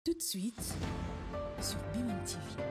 Tout de suite sur BIMM TV.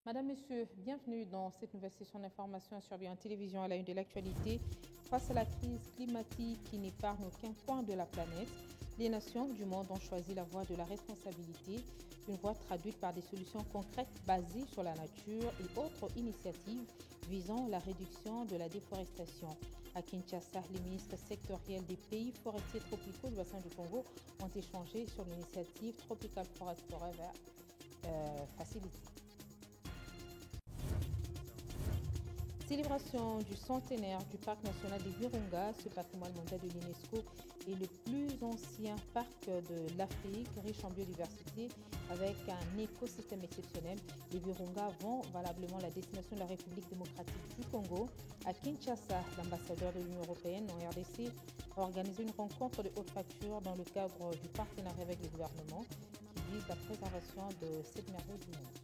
Madame, Monsieur, bienvenue dans cette nouvelle session d'information sur BIMM Télévision à la une de l'actualité. Face à la crise climatique qui n'épargne aucun coin de la planète, les nations du monde ont choisi la voie de la responsabilité, une voie traduite par des solutions concrètes basées sur la nature et autres initiatives visant la réduction de la déforestation. À Kinshasa, les ministres sectoriels des pays forestiers tropicaux du bassin du Congo ont échangé sur l'initiative Tropical Forest Forever Facility. Célébration du centenaire du parc national des Virunga, ce patrimoine mondial de l'UNESCO est le plus ancien parc de l'Afrique, riche en biodiversité, avec un écosystème exceptionnel. Les Virunga vont valablement la destination de la République démocratique du Congo. À Kinshasa, l'ambassadeur de l'Union européenne en RDC a organisé une rencontre de haute facture dans le cadre du partenariat avec le gouvernement qui vise la préservation de cette merveille du monde.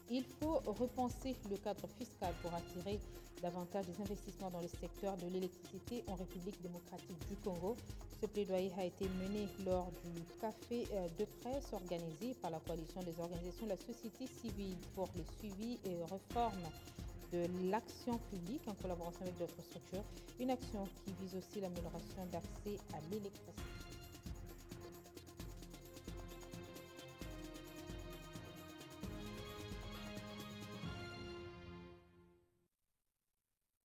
Il faut repenser le cadre fiscal pour attirer davantage des investissements dans le secteur de l'électricité en République démocratique du Congo. Ce plaidoyer a été mené lors du café de presse organisé par la coalition des organisations de la société civile pour le suivi et réforme de l'action publique en collaboration avec d'autres structures. Une action qui vise aussi l'amélioration d'accès à l'électricité.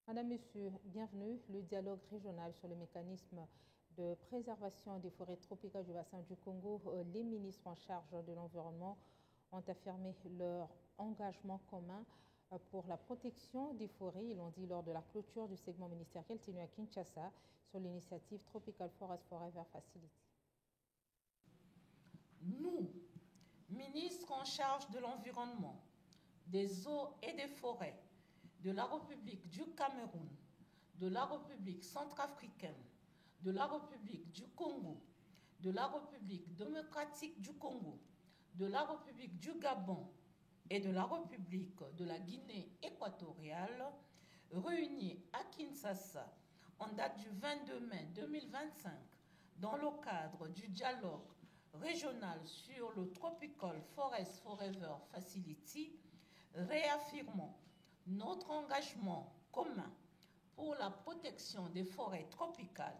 Madame, Monsieur, bienvenue. Le dialogue régional sur le mécanisme de préservation des forêts tropicales du bassin du Congo, les ministres en charge de l'environnement ont affirmé leur engagement commun pour la protection des forêts. Ils l'ont dit lors de la clôture du segment ministériel tenu à Kinshasa sur l'initiative Tropical Forest Forever Facility. Nous, ministres en charge de l'environnement, des eaux et des forêts, de la République du Cameroun, de la République centrafricaine, de la République du Congo, de la République démocratique du Congo, de la République du Gabon et de la République de la Guinée équatoriale, réunis à Kinshasa en date du 22 mai 2025 dans le cadre du dialogue régional sur le Tropical Forest Forever Facility, réaffirmons notre engagement commun pour la protection des forêts tropicales,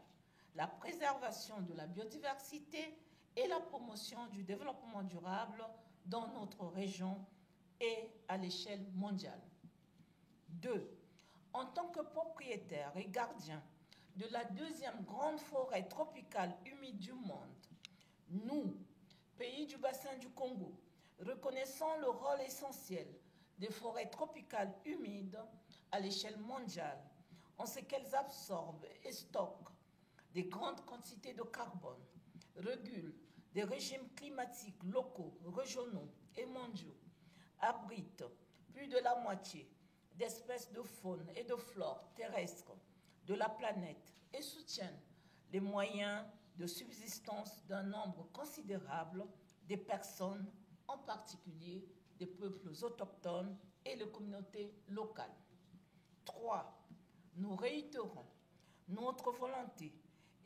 la préservation de la biodiversité et la promotion du développement durable dans notre région et à l'échelle mondiale. 2. En tant que propriétaire et gardien de la deuxième grande forêt tropicale humide du monde, nous, pays du bassin du Congo, reconnaissons le rôle essentiel des forêts tropicales humides à l'échelle mondiale, en ce qu'elles absorbent et stockent des grandes quantités de carbone, régulent des régimes climatiques locaux, régionaux et mondiaux, abritent plus de la moitié d'espèces de faune et de flore terrestres de la planète et soutiennent les moyens de subsistance d'un nombre considérable des personnes, en particulier des peuples autochtones et les communautés locales. 3. Nous réitérons notre volonté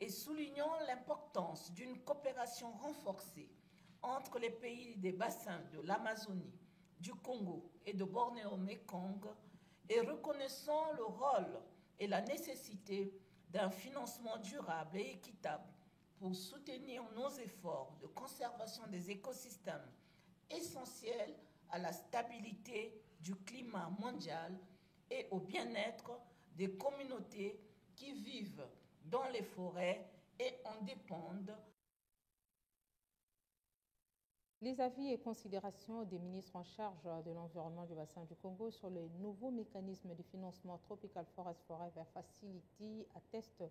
et soulignons l'importance d'une coopération renforcée entre les pays des bassins de l'Amazonie, du Congo et de Bornéo-Mékong et reconnaissons le rôle et la nécessité d'un financement durable et équitable pour soutenir nos efforts de conservation des écosystèmes essentiels à la stabilité du climat mondial et au bien-être des communautés qui vivent dans les forêts et en dépendent. Les avis et considérations des ministres en charge de l'environnement du bassin du Congo sur le nouveau mécanisme de financement Tropical Forest Forever Facility attestent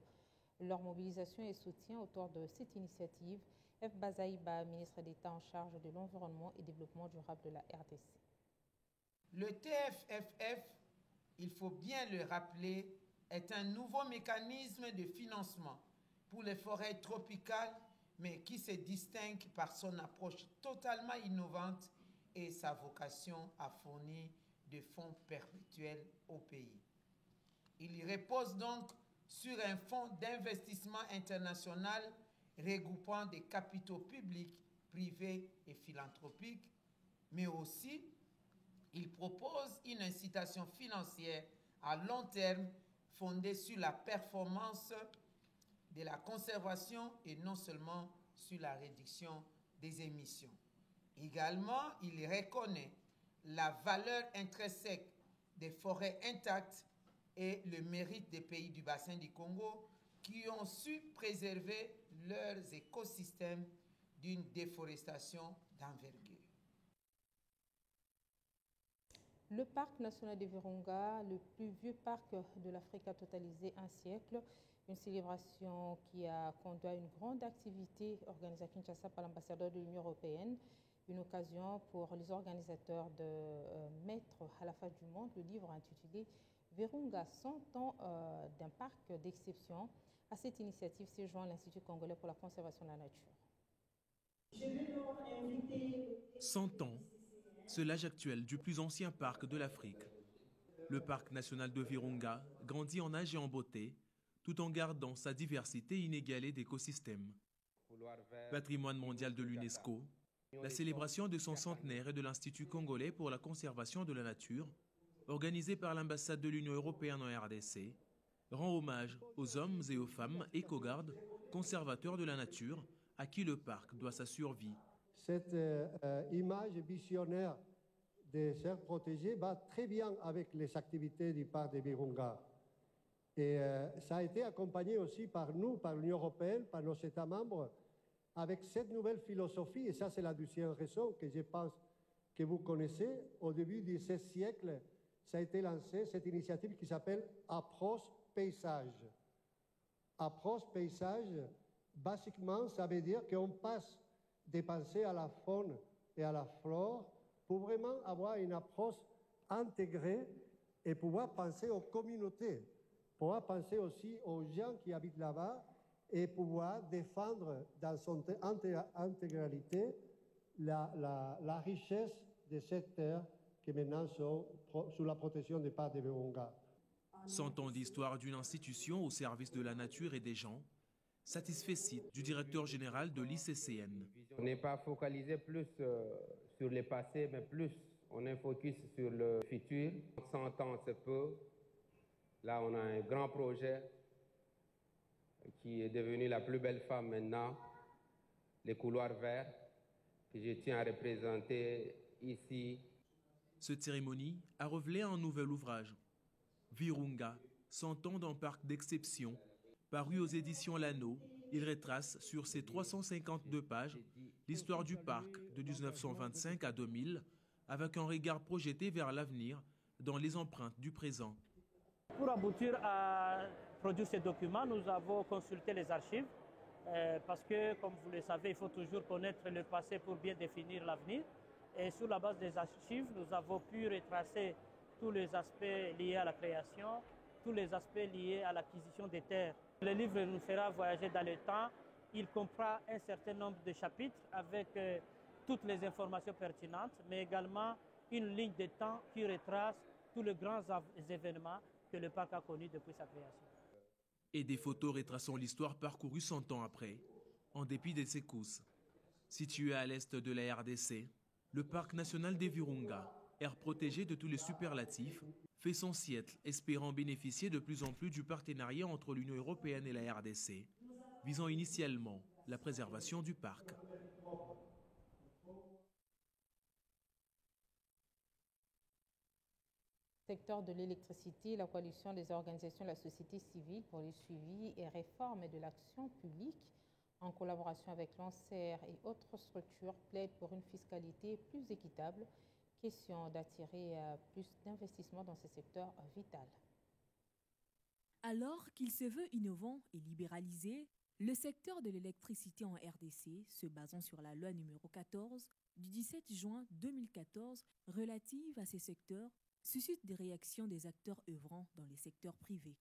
leur mobilisation et soutien autour de cette initiative. F. Bazaïba, ministre d'État en charge de l'environnement et développement durable de la RDC. Le TFFF, il faut bien le rappeler, est un nouveau mécanisme de financement pour les forêts tropicales, mais qui se distingue par son approche totalement innovante et sa vocation à fournir des fonds perpétuels au pays. Il repose donc sur un fonds d'investissement international regroupant des capitaux publics, privés et philanthropiques, mais aussi il propose une incitation financière à long terme fondée sur la performance de la conservation et non seulement sur la réduction des émissions. Également, il reconnaît la valeur intrinsèque des forêts intactes et le mérite des pays du bassin du Congo qui ont su préserver leurs écosystèmes d'une déforestation d'envergure. Le parc national de Virunga, le plus vieux parc de l'Afrique, a totalisé un siècle. Une célébration qui a conduit à une grande activité organisée à Kinshasa par l'ambassadeur de l'Union européenne. Une occasion pour les organisateurs de mettre à la face du monde le livre intitulé Virunga, 100 ans d'un parc d'exception. À cette initiative s'est joint l'Institut congolais pour la conservation de la nature. 100 ans, c'est l'âge actuel du plus ancien parc de l'Afrique. Le parc national de Virunga grandit en âge et en beauté, tout en gardant sa diversité inégalée d'écosystèmes. Patrimoine mondial de l'UNESCO, la célébration de son centenaire et de l'Institut congolais pour la conservation de la nature, organisée par l'ambassade de l'Union européenne en RDC, rend hommage aux hommes et aux femmes éco-gardes, conservateurs de la nature, à qui le parc doit sa survie. Cette image visionnaire des serres protégées va très bien avec les activités du parc de Virunga. Et ça a été accompagné aussi par nous, par l'Union européenne, par nos États membres, avec cette nouvelle philosophie. Et ça, c'est la deuxième raison que je pense que vous connaissez. Au début du XVIe siècle, ça a été lancé, cette initiative qui s'appelle Approche Paysage. Approche Paysage, basiquement, ça veut dire qu'on passe de penser à la faune et à la flore pour vraiment avoir une approche intégrée et pouvoir penser aux communautés, pouvoir penser aussi aux gens qui habitent là-bas et pouvoir défendre dans son intégralité la richesse de cette terre qui maintenant sont sous la protection des parcs de Virunga. 100 ans d'histoire d'une institution au service de la nature et des gens, satisfait du directeur général de l'ICCN. On n'est pas focalisé plus sur le passé, mais plus on est focus sur le futur. 100 ans, c'est peu. Là, on a un grand projet qui est devenu la plus belle femme maintenant, les couloirs verts, que je tiens à représenter ici. Cette cérémonie a révélé un nouvel ouvrage, Virunga, 100 ans d'un parc d'exception. Paru aux éditions Lano, il retrace sur ses 352 pages l'histoire du parc de 1925 à 2000, avec un regard projeté vers l'avenir dans les empreintes du présent. Pour aboutir à produire ces documents, nous avons consulté les archives, parce que, comme vous le savez, il faut toujours connaître le passé pour bien définir l'avenir. Et sur la base des archives, nous avons pu retracer tous les aspects liés à la création, tous les aspects liés à l'acquisition des terres. Le livre nous fera voyager dans le temps. Il comprend un certain nombre de chapitres avec toutes les informations pertinentes, mais également une ligne de temps qui retrace tous les grands événements que le parc a connus depuis sa création. Et des photos retraçant l'histoire parcourue 100 ans après, en dépit des secousses. Situé à l'est de la RDC, le parc national des Virunga, aire protégée de tous les superlatifs, fait son siècle, espérant bénéficier de plus en plus du partenariat entre l'Union européenne et la RDC, visant initialement la préservation du parc. Secteur de l'électricité, la coalition des organisations de la société civile pour le suivi et réforme de l'action publique, en collaboration avec l'ANSER et autres structures, plaide pour une fiscalité plus équitable. Question d'attirer plus d'investissements dans ce secteur vital. Alors qu'il se veut innovant et libéralisé, Le secteur de l'électricité en RDC, se basant sur la loi numéro 14 du 17 juin 2014 relative à ces secteurs, suscite des réactions des acteurs œuvrant dans les secteurs privés.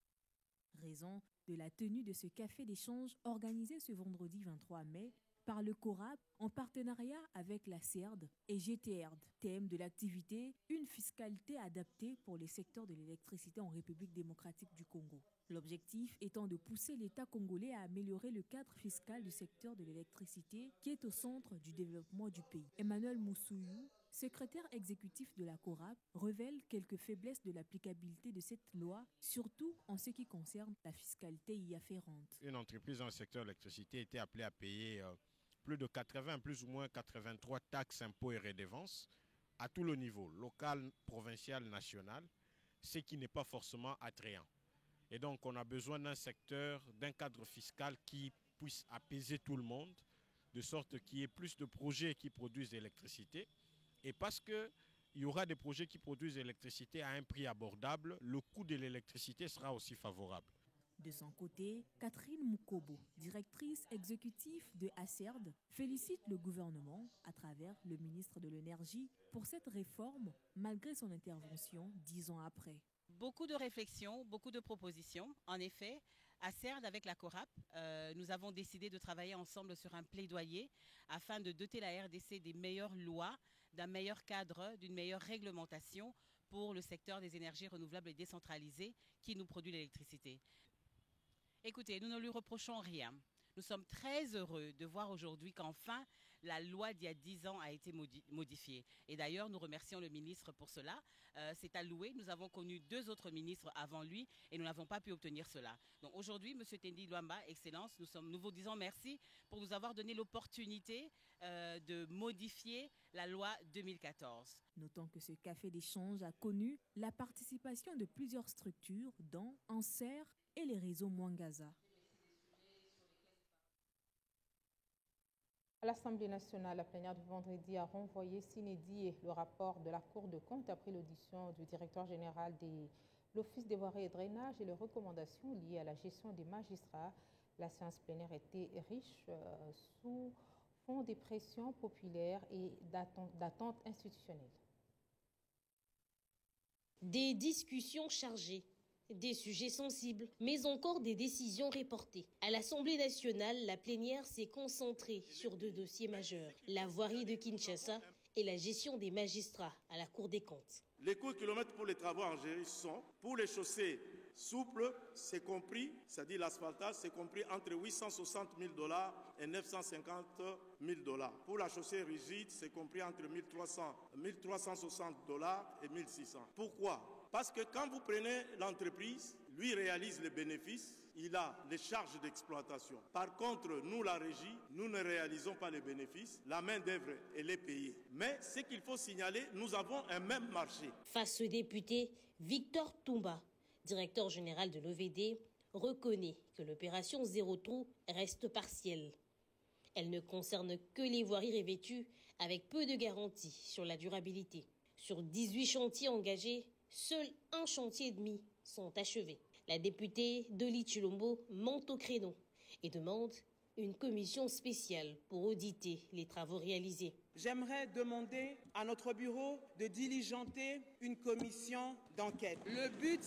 Raison de la tenue de ce café d'échange organisé ce vendredi 23 mai par le CORAP en partenariat avec la CERD et GTERD. Thème de l'activité, une fiscalité adaptée pour les secteurs de l'électricité en République démocratique du Congo. L'objectif étant de pousser l'État congolais à améliorer le cadre fiscal du secteur de l'électricité qui est au centre du développement du pays. Emmanuel Moussouyou, secrétaire exécutif de la CORAP, révèle quelques faiblesses de l'applicabilité de cette loi, surtout en ce qui concerne la fiscalité y afférente. Une entreprise dans le secteur de l'électricité était appelée à payer plus de 80, plus ou moins 83 taxes, impôts et redevances à tout le niveau, local, provincial, national, ce qui n'est pas forcément attrayant. Et donc on a besoin d'un secteur, d'un cadre fiscal qui puisse apaiser tout le monde, de sorte qu'il y ait plus de projets qui produisent de l'électricité. Et parce qu'il y aura des projets qui produisent de l'électricité à un prix abordable, le coût de l'électricité sera aussi favorable. De son côté, Catherine Mukobo, directrice exécutive de ACERD, félicite le gouvernement, à travers le ministre de l'Énergie, pour cette réforme, malgré son intervention 10 ans après. Beaucoup de réflexions, beaucoup de propositions. En effet, à CERD, avec la CORAP, nous avons décidé de travailler ensemble sur un plaidoyer afin de doter la RDC des meilleures lois, d'un meilleur cadre, d'une meilleure réglementation pour le secteur des énergies renouvelables et décentralisées qui nous produit l'électricité. Écoutez, nous ne lui reprochons rien. Nous sommes très heureux de voir aujourd'hui qu'enfin, la loi d'il y a 10 ans a été modifiée. Et d'ailleurs, nous remercions le ministre pour cela. C'est alloué. Nous avons connu 2 autres ministres avant lui et nous n'avons pas pu obtenir cela. Donc aujourd'hui, M. Tendi Luamba, Excellence, nous vous disons merci pour nous avoir donné l'opportunité de modifier la loi 2014. Notons que ce café d'échange a connu la participation de plusieurs structures, dont Anser et les réseaux Mwangaza. À l'Assemblée nationale, la plénière du vendredi a renvoyé sine die le rapport de la Cour de compte après l'audition du directeur général de l'Office des voiries et drainage et les recommandations liées à la gestion des magistrats. La séance plénière était riche sous fond des pressions populaires et d'attentes institutionnelles. Des discussions chargées, des sujets sensibles, mais encore des décisions reportées. À l'Assemblée nationale, la plénière s'est concentrée sur 2 dossiers majeurs, la voirie de Kinshasa et la gestion des magistrats à la Cour des comptes. Les coûts kilomètres pour les travaux en Algérie sont, pour les chaussées souples, c'est compris, c'est-à-dire l'asphaltage, c'est compris entre 860 000 $ et 950 000 $. Pour la chaussée rigide, c'est compris entre 1360 $ et 1600. Pourquoi ? Parce que quand vous prenez l'entreprise, lui réalise les bénéfices, il a les charges d'exploitation. Par contre, nous, la régie, nous ne réalisons pas les bénéfices. La main-d'œuvre, elle est payée. Mais ce qu'il faut signaler, nous avons un même marché. Face au député, Victor Toumba, directeur général de l'OVD, reconnaît que l'opération Zéro Trou reste partielle. Elle ne concerne que les voiries revêtues avec peu de garanties sur la durabilité. Sur 18 chantiers engagés, seul 1 chantier et demi sont achevés. La députée Doli Chilombo monte au créneau et demande une commission spéciale pour auditer les travaux réalisés. J'aimerais demander à notre bureau de diligenter une commission d'enquête. Le but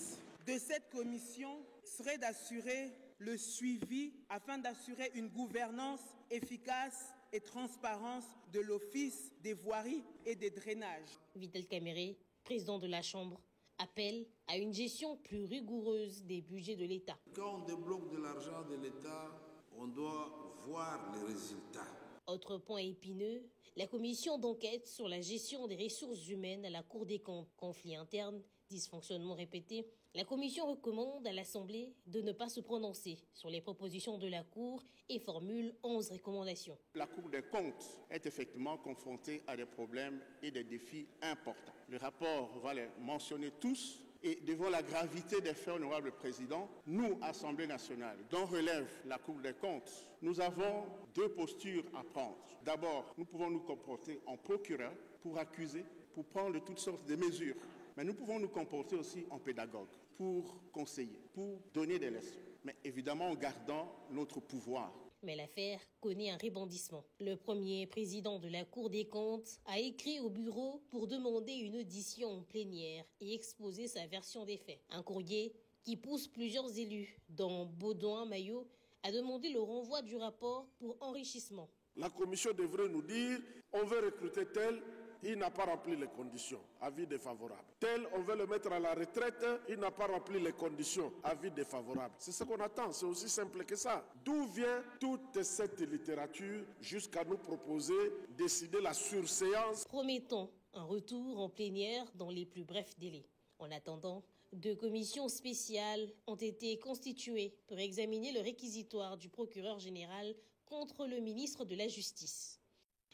de cette commission serait d'assurer le suivi afin d'assurer une gouvernance efficace et transparence de l'Office des voiries et des drainages. Vital Kamere, président de la Chambre, appelle à une gestion plus rigoureuse des budgets de l'État. Quand on débloque de l'argent de l'État, on doit voir les résultats. Autre point épineux, la commission d'enquête sur la gestion des ressources humaines à la Cour des comptes. Conflits internes, dysfonctionnements répétés. La commission recommande à l'Assemblée de ne pas se prononcer sur les propositions de la Cour et formule 11 recommandations. La Cour des comptes est effectivement confrontée à des problèmes et des défis importants. Le rapport va les mentionner tous. Et devant la gravité des faits, honorable président, nous, Assemblée nationale, dont relève la Cour des comptes, nous avons 2 postures à prendre. D'abord, nous pouvons nous comporter en procureur pour accuser, pour prendre toutes sortes de mesures. Mais nous pouvons nous comporter aussi en pédagogue pour conseiller, pour donner des leçons. mais évidemment en gardant notre pouvoir. Mais l'affaire connaît un rebondissement. Le premier président de la Cour des comptes a écrit au bureau pour demander une audition en plénière et exposer sa version des faits. Un courrier qui pousse plusieurs élus, dont Baudouin Maillot, à demander le renvoi du rapport pour enrichissement. La commission devrait nous dire, on veut recruter tel, il n'a pas rempli les conditions, avis défavorable. Tel, on veut le mettre à la retraite, il n'a pas rempli les conditions, avis défavorable. C'est ce qu'on attend, c'est aussi simple que ça. D'où vient toute cette littérature jusqu'à nous proposer décider la surséance? Promettons un retour en plénière dans les plus brefs délais. En attendant, 2 commissions spéciales ont été constituées pour examiner le réquisitoire du procureur général contre le ministre de la Justice.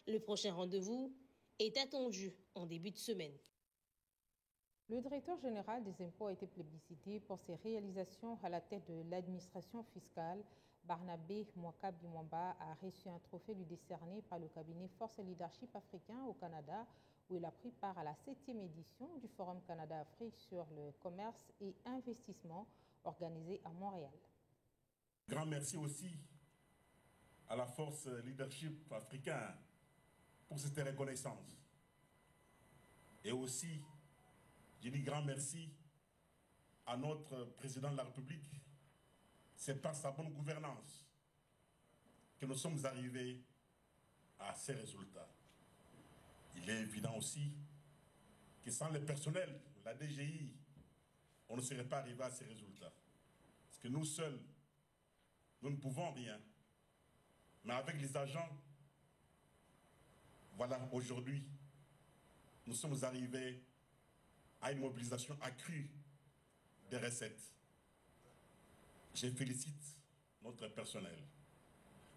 Le prochain rendez-vous est attendu en début de semaine. Le directeur général des impôts a été plébiscité pour ses réalisations à la tête de l'administration fiscale. Barnabé Mwaka-Bimwamba a reçu un trophée lui décerné par le cabinet Force et Leadership africain au Canada, où il a pris part à la 7e édition du Forum Canada-Afrique sur le commerce et investissement organisé à Montréal. Grand merci aussi à la Force Leadership africain pour cette reconnaissance. Et aussi, je dis grand merci à notre président de la République. C'est par sa bonne gouvernance que nous sommes arrivés à ces résultats. Il est évident aussi que sans le personnel, la DGI, on ne serait pas arrivé à ces résultats. Parce que nous seuls, nous ne pouvons rien. Mais avec les agents, voilà, aujourd'hui, nous sommes arrivés à une mobilisation accrue des recettes. Je félicite notre personnel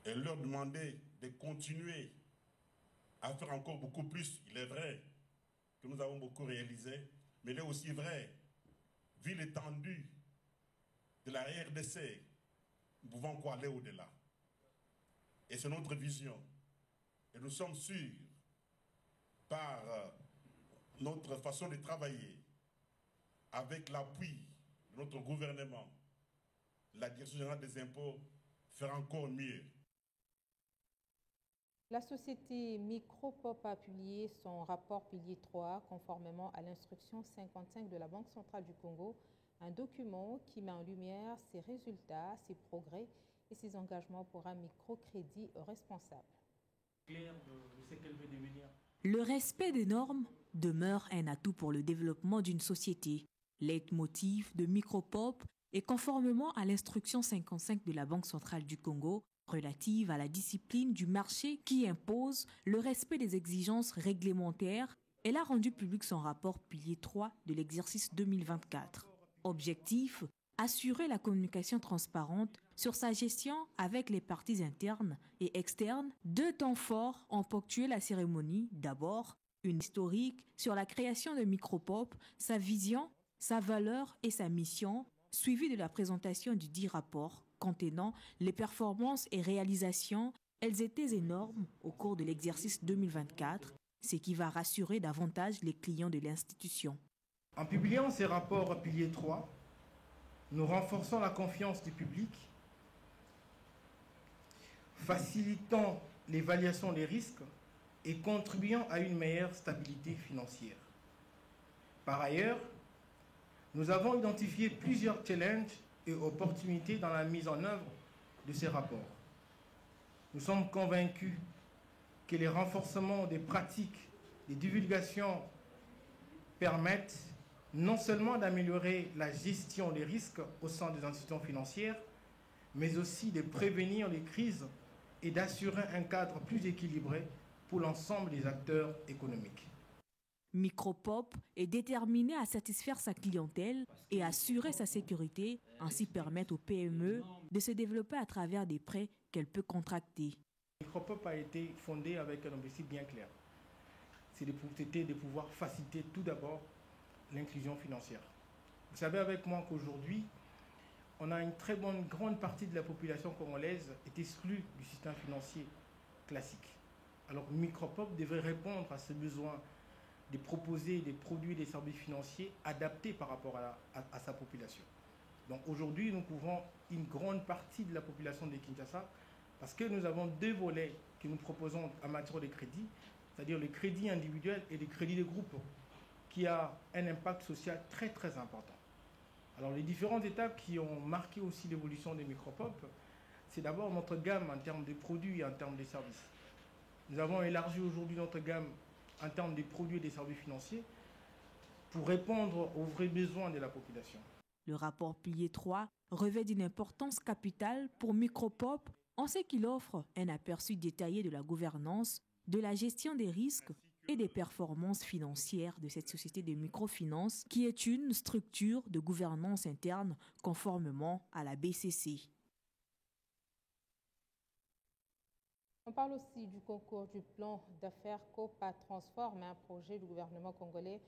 et leur demander de continuer à faire encore beaucoup plus. Il est vrai que nous avons beaucoup réalisé, mais il est aussi vrai, vu l'étendue de la RDC, nous pouvons encore aller au-delà. Et c'est notre vision. Et nous sommes sûrs, par notre façon de travailler, avec l'appui de notre gouvernement, la Direction générale des impôts fera encore mieux. La société Micropop a publié son rapport pilier 3 conformément à l'instruction 55 de la Banque centrale du Congo, un document qui met en lumière ses résultats, ses progrès et ses engagements pour un microcrédit responsable. Le respect des normes demeure un atout pour le développement d'une société. Leitmotiv de Micropop est conformément à l'instruction 55 de la Banque centrale du Congo relative à la discipline du marché qui impose le respect des exigences réglementaires. Elle a rendu public son rapport pilier 3 de l'exercice 2024. Objectif, assurer la communication transparente sur sa gestion avec les parties internes et externes. 2 temps forts ont ponctué la cérémonie. D'abord, une historique sur la création de Micropop, sa vision, sa valeur et sa mission, suivie de la présentation du dit rapport contenant les performances et réalisations. Elles étaient énormes au cours de l'exercice 2024, ce qui va rassurer davantage les clients de l'institution. En publiant ces rapports pilier 3, nous renforçons la confiance du public, facilitons l'évaluation des risques et contribuant à une meilleure stabilité financière. Par ailleurs, nous avons identifié plusieurs challenges et opportunités dans la mise en œuvre de ces rapports. Nous sommes convaincus que les renforcements des pratiques de divulgation permettent non seulement d'améliorer la gestion des risques au sein des institutions financières, mais aussi de prévenir les crises et d'assurer un cadre plus équilibré pour l'ensemble des acteurs économiques. Micropop est déterminé à satisfaire sa clientèle et assurer sa sécurité, ainsi permettre aux PME de se développer à travers des prêts qu'elle peut contracter. Micropop a été fondé avec un objectif bien clair. C'était de pouvoir faciliter tout d'abord l'inclusion financière. Vous savez avec moi qu'aujourd'hui, on a une très grande partie de la population congolaise est exclue du système financier classique. Alors Micropop devrait répondre à ce besoin de proposer des produits et des services financiers adaptés par rapport à sa population. Donc aujourd'hui, nous couvrons une grande partie de la population de Kinshasa parce que nous avons deux volets que nous proposons en matière de crédit, c'est-à-dire le crédit individuel et le crédit de groupe, qui a un impact social très très important. Alors les différentes étapes qui ont marqué aussi l'évolution des micropop, c'est d'abord notre gamme en termes de produits et en termes de services. Nous avons élargi aujourd'hui notre gamme en termes de produits et des services financiers pour répondre aux vrais besoins de la population. Le rapport Pilier 3 revêt d'une importance capitale pour Micropop en ce qu'il offre un aperçu détaillé de la gouvernance, de la gestion des risques et des performances financières de cette société de microfinance qui est une structure de gouvernance interne conformément à la BCC. On parle aussi du concours du plan d'affaires COPA Transform, un projet du gouvernement congolais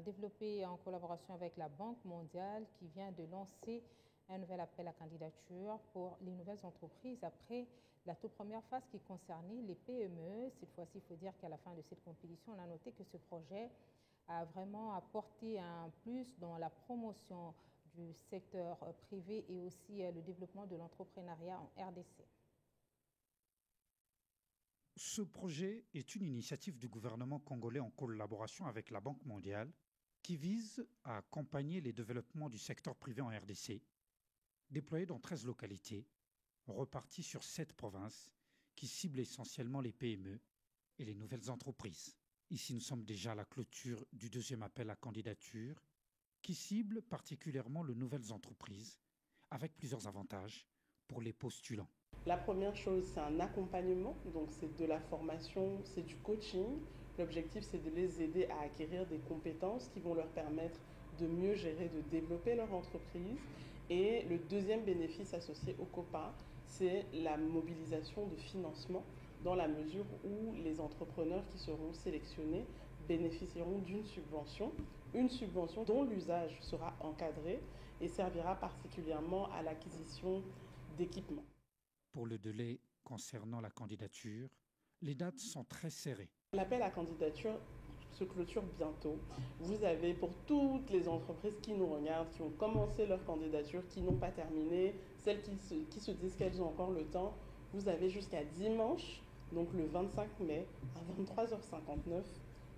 développé en collaboration avec la Banque mondiale qui vient de lancer un nouvel appel à candidature pour les nouvelles entreprises après la toute première phase qui concernait les PME. Cette fois-ci, il faut dire qu'à la fin de cette compétition, on a noté que ce projet a vraiment apporté un plus dans la promotion du secteur privé et aussi le développement de l'entrepreneuriat en RDC. Ce projet est une initiative du gouvernement congolais en collaboration avec la Banque mondiale qui vise à accompagner les développements du secteur privé en RDC, déployé dans 13 localités, repartis sur 7 provinces, qui ciblent essentiellement les PME et les nouvelles entreprises. Ici, nous sommes déjà à la clôture du deuxième appel à candidature, qui cible particulièrement les nouvelles entreprises, avec plusieurs avantages pour les postulants. La première chose, c'est un accompagnement, donc c'est de la formation, c'est du coaching. L'objectif, c'est de les aider à acquérir des compétences qui vont leur permettre de mieux gérer, de développer leur entreprise. Et le deuxième bénéfice associé au COPA, c'est la mobilisation de financement dans la mesure où les entrepreneurs qui seront sélectionnés bénéficieront d'une subvention dont l'usage sera encadré et servira particulièrement à l'acquisition d'équipements. Pour le délai concernant la candidature, les dates sont très serrées. L'appel à candidature se clôture bientôt. Vous avez pour toutes les entreprises qui nous regardent, qui ont commencé leur candidature, qui n'ont pas terminé, celles qui se disent qu'elles ont encore le temps, vous avez jusqu'à dimanche, donc le 25 mai à 23h59.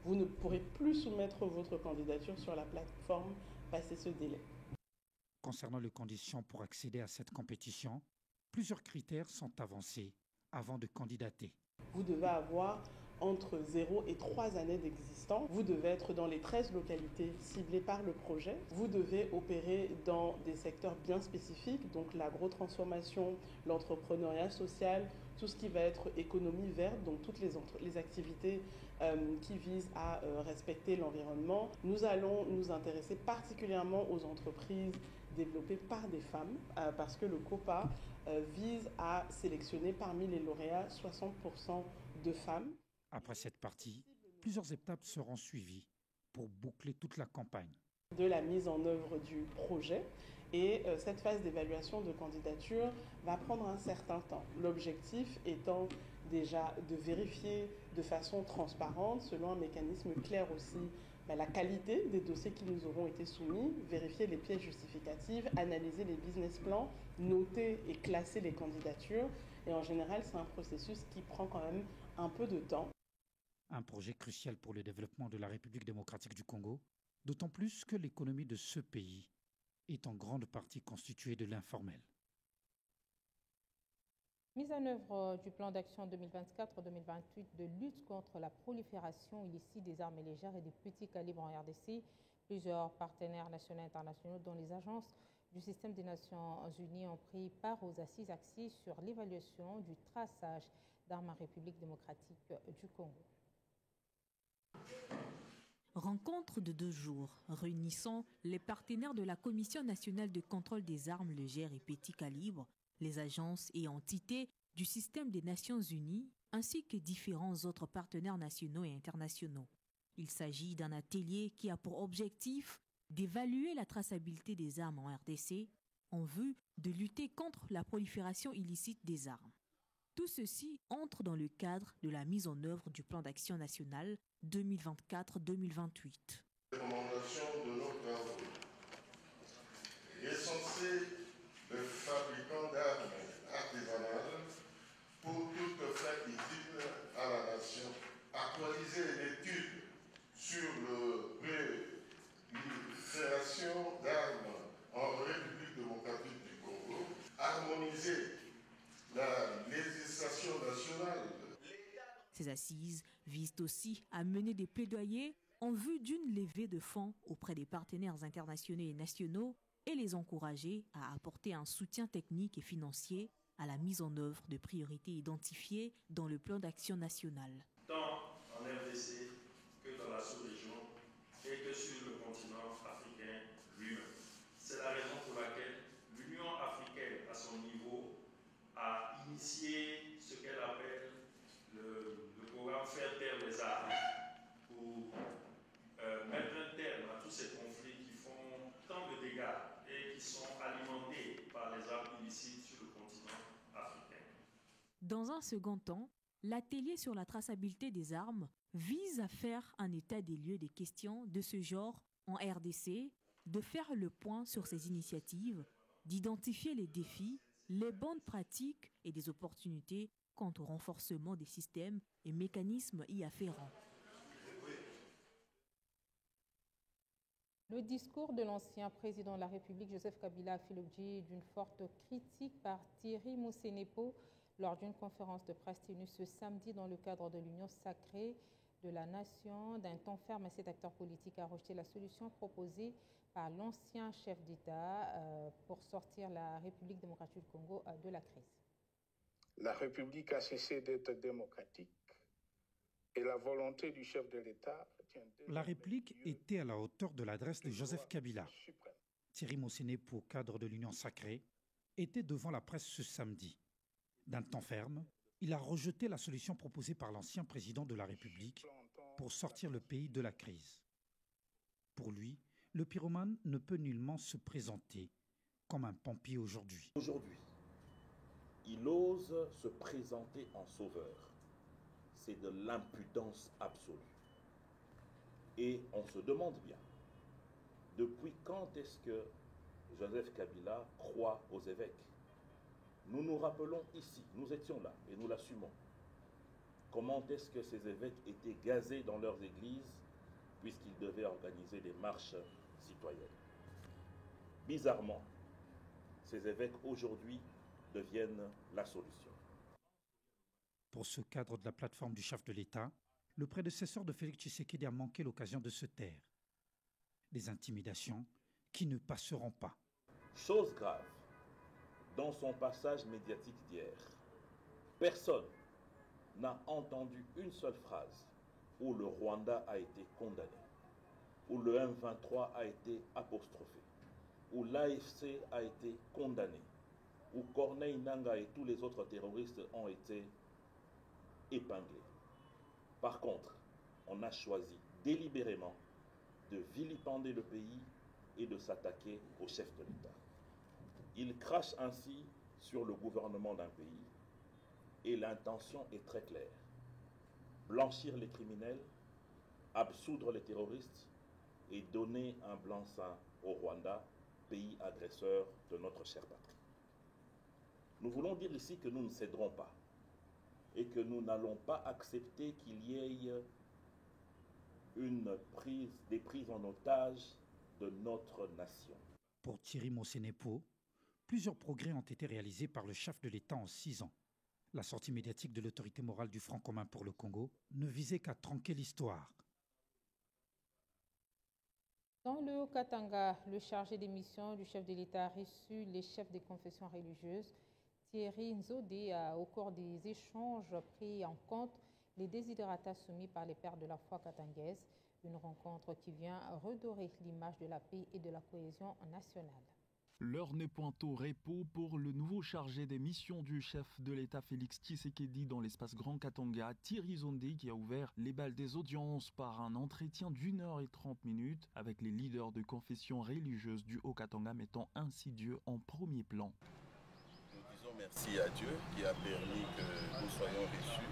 Vous ne pourrez plus soumettre votre candidature sur la plateforme passé ce délai. Concernant les conditions pour accéder à cette compétition, plusieurs critères sont avancés avant de candidater. Vous devez avoir entre 0 et 3 années d'existence. Vous devez être dans les 13 localités ciblées par le projet. Vous devez opérer dans des secteurs bien spécifiques, donc l'agrotransformation, l'entrepreneuriat social, tout ce qui va être économie verte, donc toutes les activités qui visent à respecter l'environnement. Nous allons nous intéresser particulièrement aux entreprises développées par des femmes, parce que le COPA vise à sélectionner parmi les lauréats 60% de femmes. Après cette partie, plusieurs étapes seront suivies pour boucler toute la campagne. De la mise en œuvre du projet et cette phase d'évaluation de candidature va prendre un certain temps. L'objectif étant déjà de vérifier de façon transparente, selon un mécanisme clair aussi, la qualité des dossiers qui nous auront été soumis, vérifier les pièces justificatives, analyser les business plans, noter et classer les candidatures. Et en général, c'est un processus qui prend quand même un peu de temps. Un projet crucial pour le développement de la République démocratique du Congo, d'autant plus que l'économie de ce pays est en grande partie constituée de l'informel. Mise en œuvre du plan d'action 2024-2028 de lutte contre la prolifération illicite des armes légères et des petits calibres en RDC, plusieurs partenaires nationaux et internationaux, dont les agences du système des Nations Unies, ont pris part aux assises axées sur l'évaluation du traçage d'armes en République démocratique du Congo. Rencontre de 2 jours réunissant les partenaires de la Commission nationale de contrôle des armes légères et petits calibres, les agences et entités du système des Nations Unies, ainsi que différents autres partenaires nationaux et internationaux. Il s'agit d'un atelier qui a pour objectif d'évaluer la traçabilité des armes en RDC en vue de lutter contre la prolifération illicite des armes. Tout ceci entre dans le cadre de la mise en œuvre du plan d'action national 2024-2028. Recommandation de nos travaux. Il est censé renforcer les fabricants d'armes artisanales pour toute fin utile à la nation, actualiser l'étude sur le prolifération d'armes en République démocratique du Congo, harmoniser la législation nationale. Ces assises visent aussi à mener des plaidoyers en vue d'une levée de fonds auprès des partenaires internationaux et nationaux et les encourager à apporter un soutien technique et financier à la mise en œuvre de priorités identifiées dans le plan d'action national. Tant en RDC que dans la sous-région et que sur le continent africain lui-même. C'est la raison pour laquelle l'Union africaine, à son niveau, a initié ce qu'elle appelle le programme Faire taire les armes pour mettre un terme à tous ces conflits qui font tant de dégâts et qui sont alimentés par les armes illicites sur le continent africain. Dans un second temps, l'atelier sur la traçabilité des armes vise à faire un état des lieux des questions de ce genre en RDC, de faire le point sur ces initiatives, d'identifier les défis, les bonnes pratiques et des opportunités quant au renforcement des systèmes et mécanismes y afférents. Le discours de l'ancien président de la République, Joseph Kabila, a fait l'objet d'une forte critique par Thierry Mosenepo lors d'une conférence de presse tenue ce samedi dans le cadre de l'Union sacrée de la Nation. D'un ton ferme, cet acteur politique a rejeté la solution proposée par l'ancien chef d'État pour sortir la République démocratique du Congo de la crise. La République a cessé d'être démocratique et la volonté du chef de l'État... La réplique était à la hauteur de l'adresse de Joseph Kabila. Thierry Mosenepo, cadre de l'Union sacrée, était devant la presse ce samedi. D'un ton ferme, il a rejeté la solution proposée par l'ancien président de la République pour sortir le pays de la crise. Pour lui, le pyromane ne peut nullement se présenter comme un pompier aujourd'hui. Aujourd'hui, il ose se présenter en sauveur. C'est de l'impudence absolue. Et on se demande bien, depuis quand est-ce que Joseph Kabila croit aux évêques? Nous nous rappelons ici, nous étions là et nous l'assumons. Comment est-ce que ces évêques étaient gazés dans leurs églises puisqu'ils devaient organiser des marches citoyennes? Bizarrement, ces évêques aujourd'hui deviennent la solution. Pour ce cadre de la plateforme du chef de l'État, le prédécesseur de Félix Tshisekedi a manqué l'occasion de se taire. Des intimidations qui ne passeront pas. Chose grave, dans son passage médiatique d'hier, personne n'a entendu une seule phrase où le Rwanda a été condamné, où le M23 a été apostrophé, où l'AFC a été condamné, où Corneille Nangaa et tous les autres terroristes ont été épinglés. Par contre, on a choisi délibérément de vilipender le pays et de s'attaquer au chef de l'État. Il crache ainsi sur le gouvernement d'un pays et l'intention est très claire. Blanchir les criminels, absoudre les terroristes et donner un blanc-seing au Rwanda, pays agresseur de notre chère patrie. Nous voulons dire ici que nous ne céderons pas et que nous n'allons pas accepter qu'il y ait des prises en otage de notre nation. Pour Thierry Mosenepo, plusieurs progrès ont été réalisés par le chef de l'État en 6 ans. La sortie médiatique de l'autorité morale du Front commun pour le Congo ne visait qu'à tronquer l'histoire. Dans le Haut-Katanga, le chargé des missions du chef de l'État a reçu les chefs des confessions religieuses. Thierry Nzodé a, au cours des échanges, pris en compte les desiderata soumis par les pères de la foi katangaise. Une rencontre qui vient redorer l'image de la paix et de la cohésion nationale. L'heure n'est point au repos pour le nouveau chargé des missions du chef de l'État Félix Tshisekedi dans l'espace Grand Katanga, Thierry Nzodé, qui a ouvert les balles des audiences par un entretien d'1h30 avec les leaders de confessions religieuses du Haut-Katanga, mettant ainsi Dieu en premier plan. Nous disons merci à Dieu qui a permis que nous soyons reçus.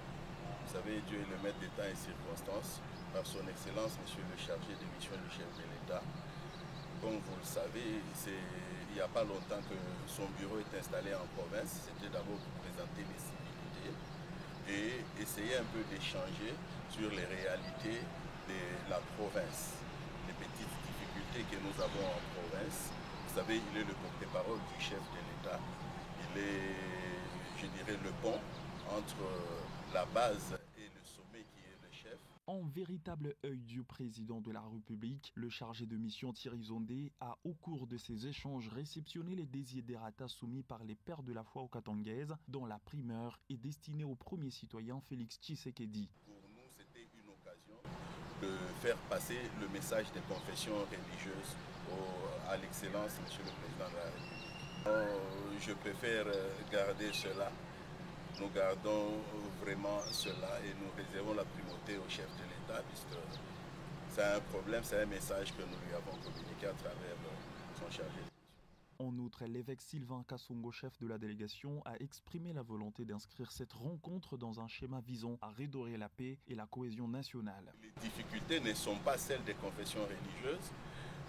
Vous savez, Dieu est le maître des temps et circonstances. Par son Excellence, Monsieur le chargé des missions du chef de l'État, comme vous le savez, il n'y a pas longtemps que son bureau est installé en province. C'était d'abord pour présenter les civilités et essayer un peu d'échanger sur les réalités de la province, les petites difficultés que nous avons en province. Vous savez, il est le porte-parole du chef de l'État. Il est, je dirais, le pont entre la base et le sommet qui est le chef. En véritable œil du président de la République, le chargé de mission Thierry Zondé a, au cours de ces échanges, réceptionné les desiderata soumis par les pères de la foi okatangaise, dont la primeur est destinée au premier citoyen Félix Tshisekedi. Pour nous, c'était une occasion de faire passer le message des confessions religieuses à l'excellence, Monsieur le Président de la République. Je préfère garder cela. Nous gardons vraiment cela et nous réservons la primauté au chef de l'État puisque c'est un problème, c'est un message que nous lui avons communiqué à travers son chargé. En outre, l'évêque Sylvain Kassongo, chef de la délégation, a exprimé la volonté d'inscrire cette rencontre dans un schéma visant à redorer la paix et la cohésion nationale. Les difficultés ne sont pas celles des confessions religieuses.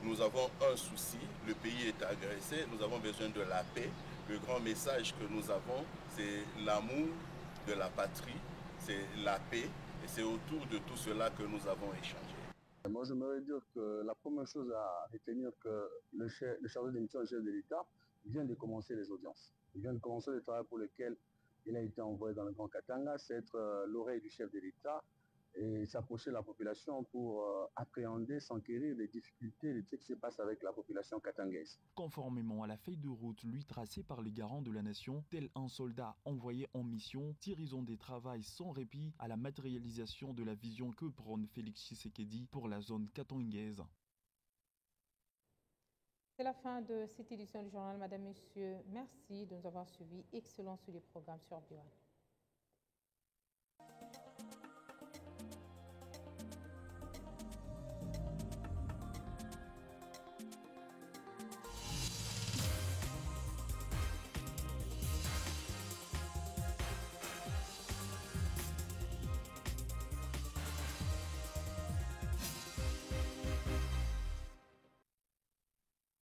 Nous avons un souci, le pays est agressé, nous avons besoin de la paix. Le grand message que nous avons, c'est l'amour de la patrie, c'est la paix, et c'est autour de tout cela que nous avons échangé. Moi, j'aimerais dire que la première chose à retenir, que le chargé de mission, le chef de l'État, vient de commencer les audiences. Il vient de commencer le travail pour lequel il a été envoyé dans le Grand Katanga, c'est être l'oreille du chef de l'État et s'approcher de la population pour appréhender, s'enquérir des difficultés, de ce qui se passe avec la population katangaise. Conformément à la feuille de route lui tracée par les garants de la nation, tel un soldat envoyé en mission, Thierry Zondé travaille sans répit à la matérialisation de la vision que prône Félix Tshisekedi pour la zone katangaise. C'est la fin de cette édition du journal. Madame, Monsieur, merci de nous avoir suivis. Excellent sur les programmes sur Biwan.